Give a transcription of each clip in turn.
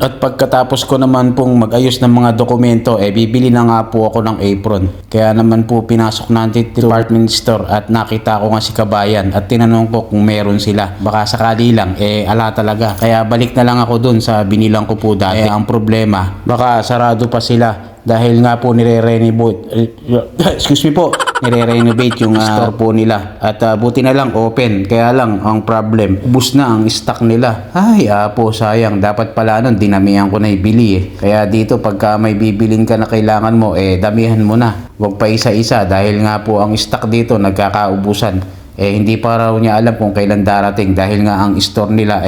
At pagkatapos ko naman pong mag-ayos ng mga dokumento, bibili na nga po ako ng apron. Kaya naman po pinasok natin department store at nakita ko nga si Kabayan at tinanong ko kung meron sila. Baka sakali lang, ala talaga. Kaya balik na lang ako dun sa binilang ko po dati. Ang problema, baka sarado pa sila. Dahil nga po nire-renovate, excuse me po, nire-renovate yung store po nila. At buti na lang open. Kaya lang ang problem, ubus na ang stock nila. Ay, po sayang. Dapat pala nun, dinamihan ko na ibili Kaya dito pagka may bibilin ka na kailangan mo, damihan mo na. Huwag pa isa-isa dahil nga po ang stock dito nagkakaubusan. Hindi pa raw niya alam kung kailan darating dahil nga ang store nila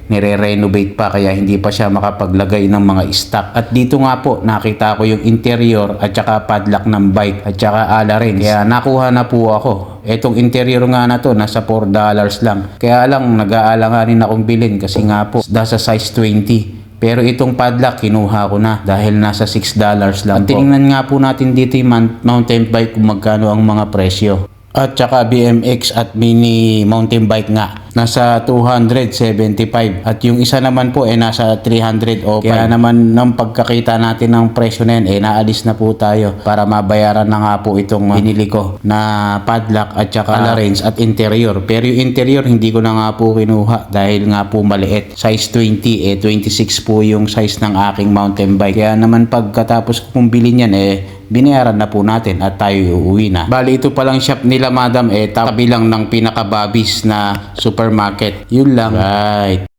nire-renovate pa kaya hindi pa siya makapaglagay ng mga stock. At dito nga po nakita ko yung interior at saka padlock ng bike at saka ala-rings. Kaya nakuha na po ako. Etong interior nga na to nasa $4 lang. Kaya lang nag-aalanganin akong bilhin kasi nga po nasa size 20. Pero itong padlock kinuha ko na dahil nasa $6 lang. At tinignan nga po natin dito yung mountain bike kung magkano ang mga presyo. At saka BMX at mini mountain bike nga nasa 275 at yung isa naman po nasa 300 o kaya naman ng pagkakita natin ng presyo na yan naalis na po tayo para mabayaran na nga po itong binili ko na padlock at saka ala-rings at interior. Pero yung interior hindi ko na nga po kinuha dahil nga po maliit, size 20 26 po yung size ng aking mountain bike. Kaya naman pagkatapos kong bilhin yan binayaran na po natin at tayo uuwi na. Bali ito palang shop nila madam tabi lang ng pinakababis na supermarket. Yun lang. Right.